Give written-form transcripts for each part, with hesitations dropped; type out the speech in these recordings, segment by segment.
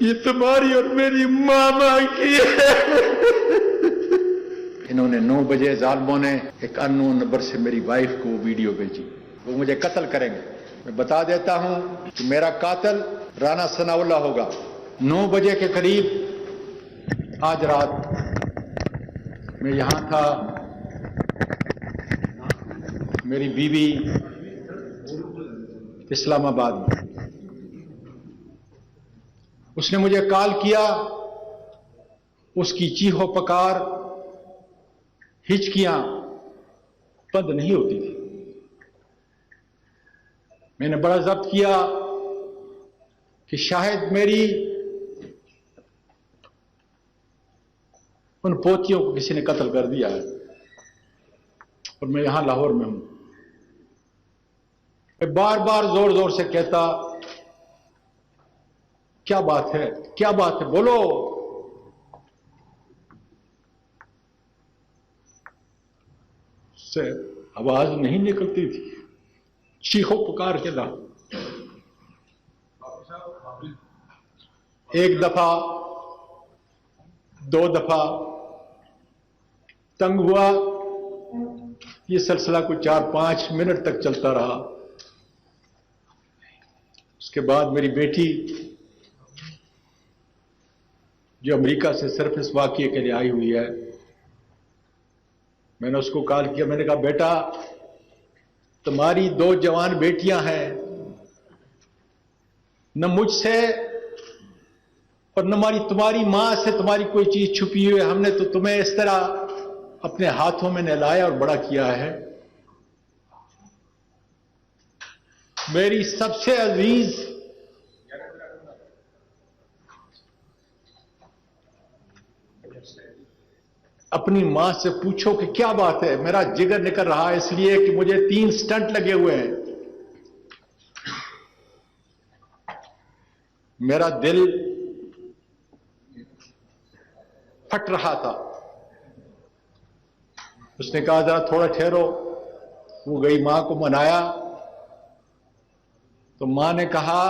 یہ تمہاری اور میری ماما کی ہے۔ انہوں نے 9 بجے ظالموں نے ایک اننون نمبر سے میری وائف کو وہ ویڈیو بھیجی، وہ مجھے قتل کریں گے۔ میں بتا دیتا ہوں کہ میرا قاتل رانا ثناء اللہ ہوگا۔ 9 بجے کے قریب آج رات میں یہاں تھا، میری بیوی اسلام آباد میں، اس نے مجھے کال کیا، اس کی چیخو پکار ہچکیاں بند نہیں ہوتی تھی۔ میں نے بڑا ضبط کیا کہ شاید میری ان پوتیوں کو کسی نے قتل کر دیا ہے، اور میں یہاں لاہور میں ہوں۔ میں بار بار زور زور سے کہتا، کیا بات ہے، کیا بات ہے، بولو۔ سے آواز نہیں نکلتی تھی، چیخو پکار کے تھا۔ ایک دفعہ، 2 دفعہ تنگ ہوا، یہ سلسلہ کوئی 4-5 منٹ تک چلتا رہا۔ اس کے بعد میری بیٹی جو امریکہ سے صرف اس واقعے کے لیے آئی ہوئی ہے، میں نے اس کو کال کیا، میں نے کہا بیٹا تمہاری 2 جوان بیٹیاں ہیں، نہ مجھ سے اور نہ تمہاری ماں سے تمہاری کوئی چیز چھپی ہوئی ہے، ہم نے تو تمہیں اس طرح اپنے ہاتھوں میں نہلایا اور بڑا کیا ہے۔ میری سب سے عزیز اپنی ماں سے پوچھو کہ کیا بات ہے، میرا جگر نکل رہا ہے اس لیے کہ مجھے 3 سٹنٹ لگے ہوئے ہیں، میرا دل پھٹ رہا تھا۔ اس نے کہا ذرا تھوڑا ٹھہرو، وہ گئی ماں کو منایا، تو ماں نے کہا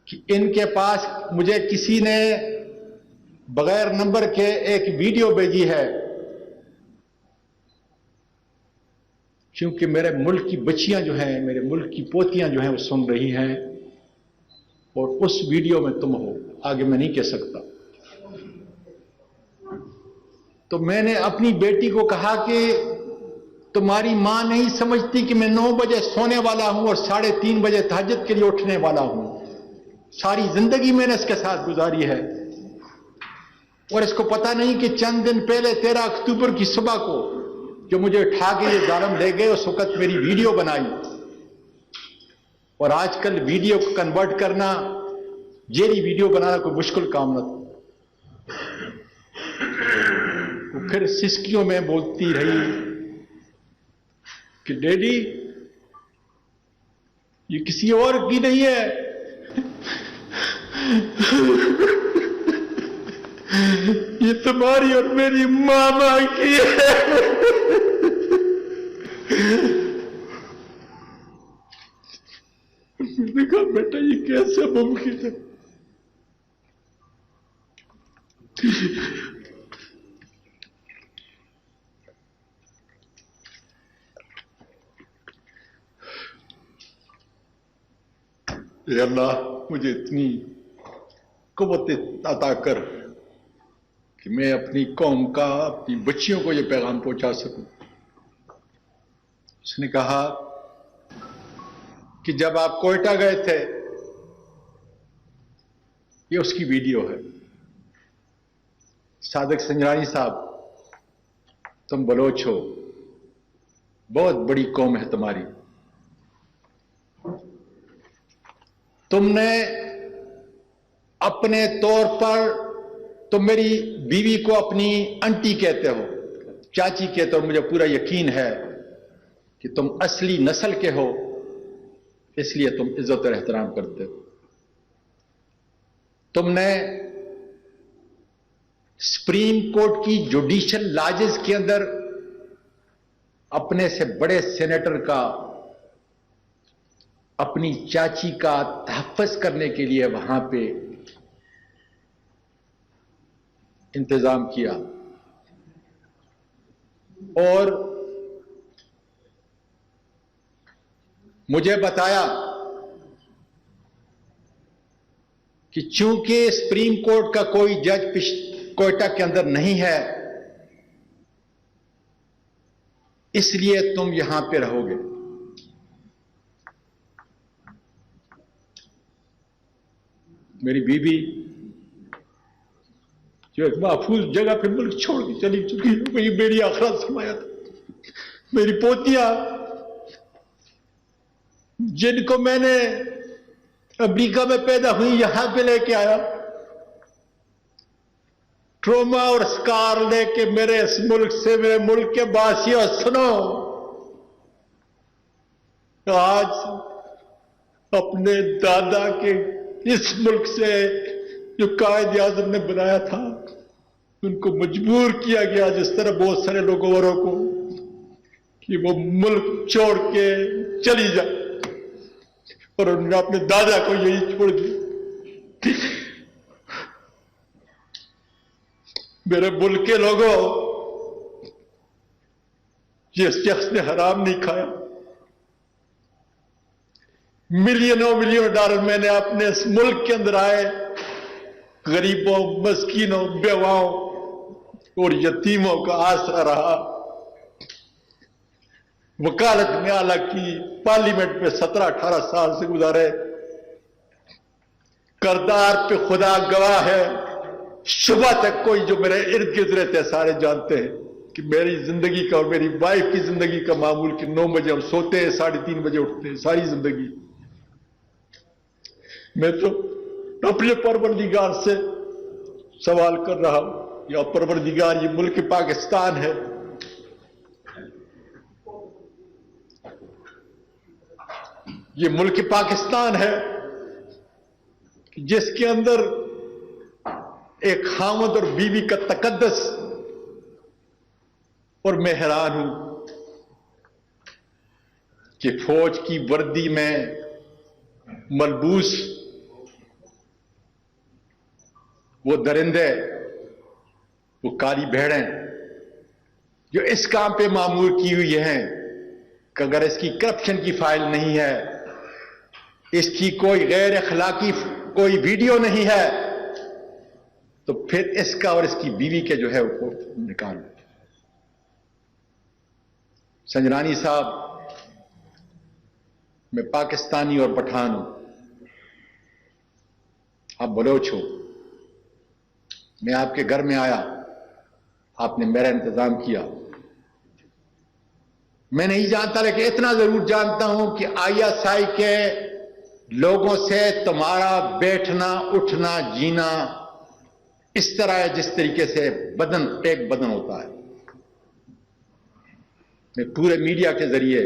کہ ان کے پاس مجھے کسی نے بغیر نمبر کے ایک ویڈیو بھیجی ہے، کیونکہ میرے ملک کی بچیاں جو ہیں، میرے ملک کی پوتیاں جو ہیں وہ سن رہی ہیں، اور اس ویڈیو میں تم ہو، آگے میں نہیں کہہ سکتا۔ تو میں نے اپنی بیٹی کو کہا کہ تمہاری ماں نہیں سمجھتی کہ میں 9 بجے سونے والا ہوں اور 3:30 بجے تہجد کے لیے اٹھنے والا ہوں، ساری زندگی میں نے اس کے ساتھ گزاری ہے، اور اس کو پتہ نہیں کہ چند دن پہلے 13 اکتوبر کی صبح کو جو مجھے اٹھا کے یہ ظالم لے گئے، اس وقت میری ویڈیو بنائی، اور آج کل ویڈیو کو کنورٹ کرنا، جیلی ویڈیو بنانا کوئی مشکل کام نہ تھا۔ وہ پھر سسکیوں میں بولتی رہی کہ ڈیڈی یہ کسی اور کی نہیں ہے، یہ تمہاری اور میری ماما کی ہے۔ میں نے کہا بیٹا یہ کیسے ممکن ہے؟ اے اللہ مجھے اتنی قوت عطا کر کہ میں اپنی قوم کا، اپنی بچیوں کو یہ پیغام پہنچا سکوں۔ اس نے کہا کہ جب آپ کوئٹہ گئے تھے، یہ اس کی ویڈیو ہے، صادق سنجرانی صاحب تم بلوچ ہو، بہت بڑی قوم ہے تمہاری، تم نے اپنے طور پر، تم میری بیوی کو اپنی انٹی کہتے ہو، چاچی کہتے ہو، مجھے پورا یقین ہے کہ تم اصلی نسل کے ہو، اس لیے تم عزت اور احترام کرتے ہو۔ تم نے سپریم کورٹ کی جوڈیشل لاجز کے اندر اپنے سے بڑے سینیٹر کا اپنی چاچی کا تحفظ کرنے کے لیے وہاں پہ انتظام کیا اور مجھے بتایا کہ چونکہ سپریم کورٹ کا کوئی جج کوئٹہ کے اندر نہیں ہے اس لیے تم یہاں پہ رہو گے. میری بیوی جو ایک محفوظ جگہ پہ ملک چھوڑ کے چلی چکی ہے وہی میری آخرت سمایا تھا. میری پوتیاں جن کو میں نے امریکہ میں پیدا ہوئی یہاں پہ لے کے آیا ٹروما اور سکار لے کے میرے اس ملک سے میرے ملک کے باسیوں سنو آج اپنے دادا کے اس ملک سے جو قائد اعظم نے بنایا تھا ان کو مجبور کیا گیا جس طرح بہت سارے لوگوں اوروں کو کہ وہ ملک چھوڑ کے چلی جائے اور انہوں نے اپنے دادا کو یہی چھوڑ دیا. میرے ملک کے لوگوں جس شخص نے حرام نہیں کھایا ملینوں ڈالر میں نے اپنے اس ملک کے اندر آئے غریبوں مسکینوں بیواؤں اور یتیموں کا آسرا رہا. وکالت میں اعلیٰ کی پارلیمنٹ میں 17-18 سال سے گزارے. کردار پہ خدا گواہ ہے صبح تک کوئی جو میرے ارد گرد رہتے ہیں سارے جانتے ہیں کہ میری زندگی کا اور میری وائف کی زندگی کا معمول کہ 9 بجے ہم سوتے ہیں 3:30 بجے اٹھتے ہیں ساری زندگی. میں تو اپنے پروردگار سے سوال کر رہا ہوں یا پروردگار یہ ملک پاکستان ہے یہ ملک پاکستان ہے جس کے اندر ایک خاوند اور بیوی کا تقدس اور میں حیران ہوں کہ فوج کی وردی میں ملبوس وہ درندے وہ کالی بھیڑیں جو اس کام پہ معمور کی ہوئی ہیں کہ اگر اس کی کرپشن کی فائل نہیں ہے اس کی کوئی غیر اخلاقی کوئی ویڈیو نہیں ہے تو پھر اس کا اور اس کی بیوی کے جو ہے وہ نکال. سنجرانی صاحب میں پاکستانی اور پٹھان ہوں آپ بلوچ ہو میں آپ کے گھر میں آیا آپ نے میرا انتظام کیا. میں نہیں جانتا لیکن اتنا ضرور جانتا ہوں کہ ISI کے لوگوں سے تمہارا بیٹھنا اٹھنا جینا اس طرح ہے جس طریقے سے بدن ایک بدن ہوتا ہے. میں پورے میڈیا کے ذریعے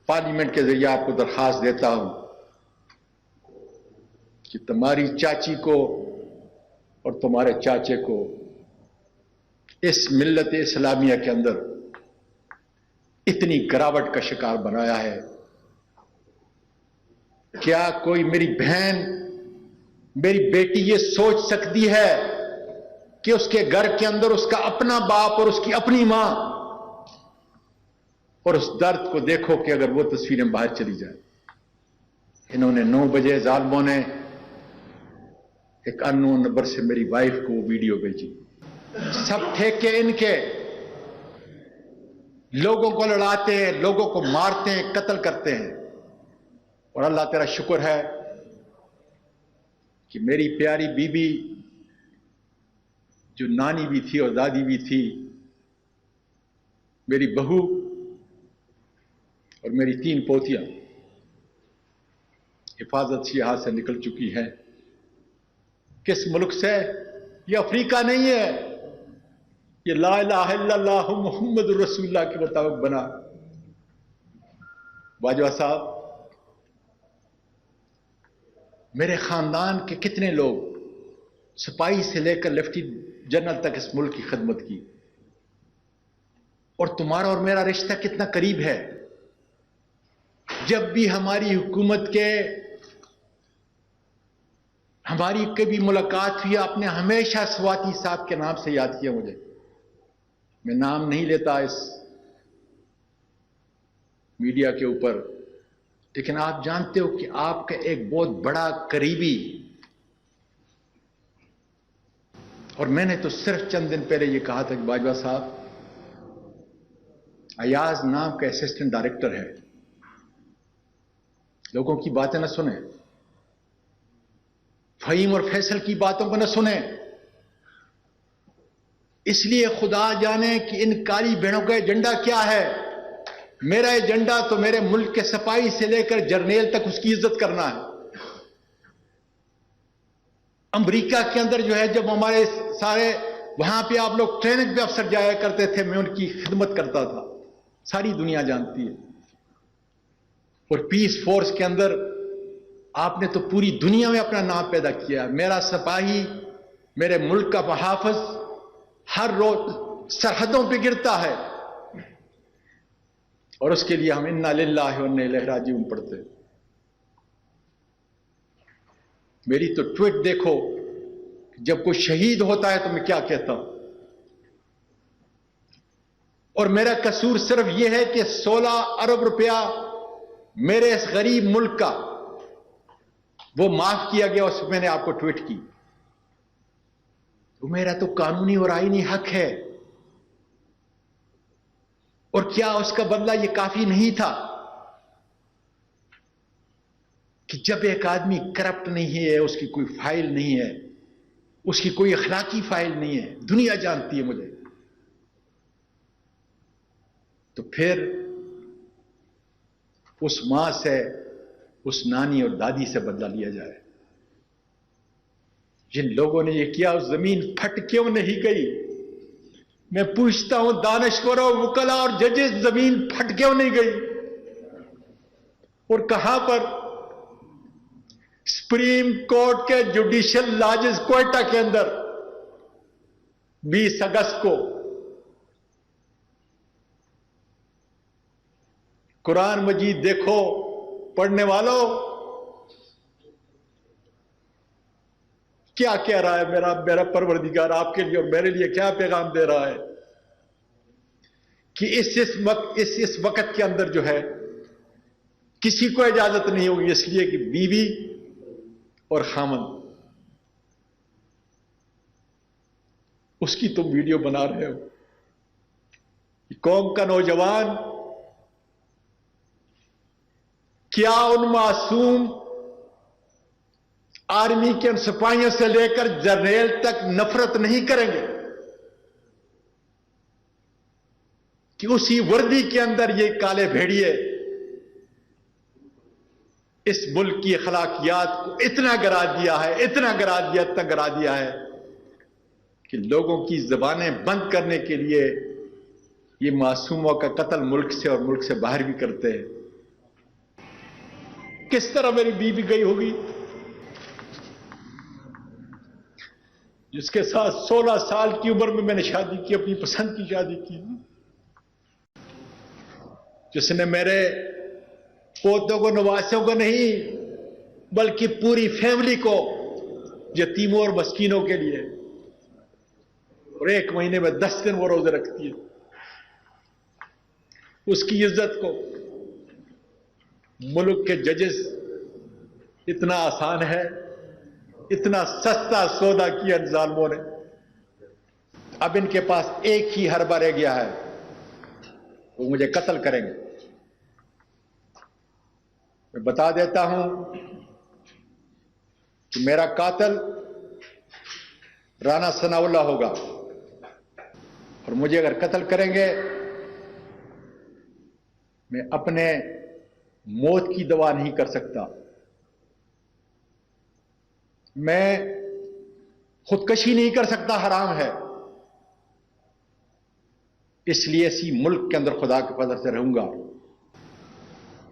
پارلیمنٹ کے ذریعے آپ کو درخواست دیتا ہوں کہ تمہاری چاچی کو اور تمہارے چاچے کو اس ملت اسلامیہ کے اندر اتنی گراوٹ کا شکار بنایا ہے. کیا کوئی میری بہن میری بیٹی یہ سوچ سکتی ہے کہ اس کے گھر کے اندر اس کا اپنا باپ اور اس کی اپنی ماں اور اس درد کو دیکھو کہ اگر وہ تصویریں باہر چلی جائیں. انہوں نے 9 بجے ظالموں نے ایک اننون نمبر سے میری وائف کو وہ ویڈیو بھیجی. سب ٹھیکے ان کے لوگوں کو لڑاتے ہیں لوگوں کو مارتے ہیں قتل کرتے ہیں. اور اللہ تیرا شکر ہے کہ میری پیاری بیوی جو نانی بھی تھی اور دادی بھی تھی میری بہو اور میری 3 پوتیاں حفاظت سے یہاں سے نکل چکی ہیں. کس ملک سے؟ یہ افریقہ نہیں ہے یہ لا الہ الا اللہ محمد رسول اللہ کے مطابق بنا. باجوہ صاحب میرے خاندان کے کتنے لوگ سپاہی سے لے کر لیفٹیننٹ جنرل تک اس ملک کی خدمت کی اور تمہارا اور میرا رشتہ کتنا قریب ہے. جب بھی ہماری حکومت کے ہماری کبھی ملاقات ہوئی آپ نے ہمیشہ سواتی صاحب کے نام سے یاد کیا مجھے. میں نام نہیں لیتا اس میڈیا کے اوپر، لیکن آپ جانتے ہو کہ آپ کا ایک بہت بڑا قریبی، اور میں نے تو صرف چند دن پہلے یہ کہا تھا کہ باجوہ صاحب ایاز نام کا اسسٹنٹ ڈائریکٹر ہے، لوگوں کی باتیں نہ سنیں، فہیم اور فیصل کی باتوں کو نہ سنیں. اس لیے خدا جانے کہ ان کالی بہنوں کا ایجنڈا کیا ہے. میرا ایجنڈا تو میرے ملک کے سپاہی سے لے کر جرنیل تک اس کی عزت کرنا ہے. امریکہ کے اندر جو ہے جب ہمارے سارے وہاں پہ آپ لوگ ٹریننگ پہ افسر جایا کرتے تھے، میں ان کی خدمت کرتا تھا، ساری دنیا جانتی ہے. اور پیس فورس کے اندر آپ نے تو پوری دنیا میں اپنا نام پیدا کیا. میرا سپاہی، میرے ملک کا محافظ ہر روز سرحدوں پہ گرتا ہے، اور اس کے لیے ہم انا للہ و انا الیہ راجعون پڑھتے ہیں. میری تو ٹویٹ دیکھو، جب کوئی شہید ہوتا ہے تو میں کیا کہتا ہوں. اور میرا قصور صرف یہ ہے کہ 16 ارب روپیہ میرے اس غریب ملک کا وہ معاف کیا گیا، اس میں نے آپ کو ٹویٹ کی. وہ میرا تو قانونی اور آئینی حق ہے. اور کیا اس کا بدلہ یہ کافی نہیں تھا کہ جب ایک آدمی کرپٹ نہیں ہے، اس کی کوئی فائل نہیں ہے، اس کی کوئی اخلاقی فائل نہیں ہے، دنیا جانتی ہے مجھے، تو پھر اس ماں سے، اس نانی اور دادی سے بدلہ لیا جائے. جن لوگوں نے یہ کیا، اس زمین پھٹ کیوں نہیں گئی؟ میں پوچھتا ہوں دانشوروں، وکلا اور ججز، زمین پھٹ کیوں نہیں گئی؟ اور کہاں پر؟ سپریم کورٹ کے جوڈیشل لاجز کوئٹہ کے اندر 20 اگست کو قرآن مجید دیکھو پڑھنے والوں، کیا کہہ رہا ہے میرا پروردگار آپ کے لیے اور میرے لیے کیا پیغام دے رہا ہے کہ اس وقت کے اندر جو ہے کسی کو اجازت نہیں ہوگی، اس لیے کہ بیوی اور خامن، اس کی تم ویڈیو بنا رہے ہو. قوم کا نوجوان کیا ان معصوم آرمی کے ان سپاہیوں سے لے کر جرنیل تک نفرت نہیں کریں گے کہ اسی وردی کے اندر یہ کالے بھیڑیے اس ملک کی اخلاقیات کو اتنا گرا دیا ہے، اتنا گرا دیا ہے کہ لوگوں کی زبانیں بند کرنے کے لیے یہ معصوموں کا قتل ملک سے اور ملک سے باہر بھی کرتے ہیں. کس طرح میری بیوی گئی ہوگی جس کے ساتھ 16 سال کی عمر میں نے شادی کی، اپنی پسند کی شادی کی، جس نے میرے پوتوں کو، نواسوں کو نہیں بلکہ پوری فیملی کو، یتیموں اور مسکینوں کے لیے، اور 1 مہینے میں 10 دن وہ روزے رکھتی ہے. اس کی عزت کو ملک کے ججز اتنا آسان ہے، اتنا سستا سودا کیا ان ظالموں نے. اب ان کے پاس ایک ہی حربہ رہ گیا ہے، وہ مجھے قتل کریں گے. میں بتا دیتا ہوں کہ میرا قاتل رانا ثناء اللہ ہوگا، اور مجھے اگر قتل کریں گے میں اپنے موت کی دعا نہیں کر سکتا. میں خودکشی نہیں کر سکتا، حرام ہے. اس لیے اسی ملک کے اندر خدا کے فضل سے رہوں گا.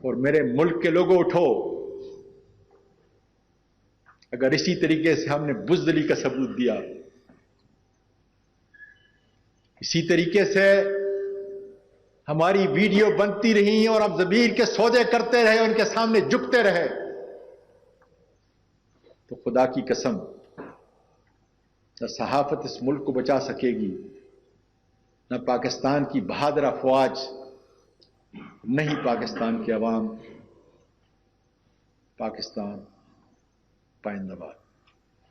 اور میرے ملک کے لوگوں اٹھو، اگر اسی طریقے سے ہم نے بزدلی کا ثبوت دیا، اسی طریقے سے ہماری ویڈیو بنتی رہی اور اب ضمیر کے سودے کرتے رہے، ان کے سامنے جھکتے رہے، تو خدا کی قسم نہ صحافت اس ملک کو بچا سکے گی، نہ پاکستان کی بہادر افواج، نہیں پاکستان کی عوام۔ پاکستان پائندہ باد۔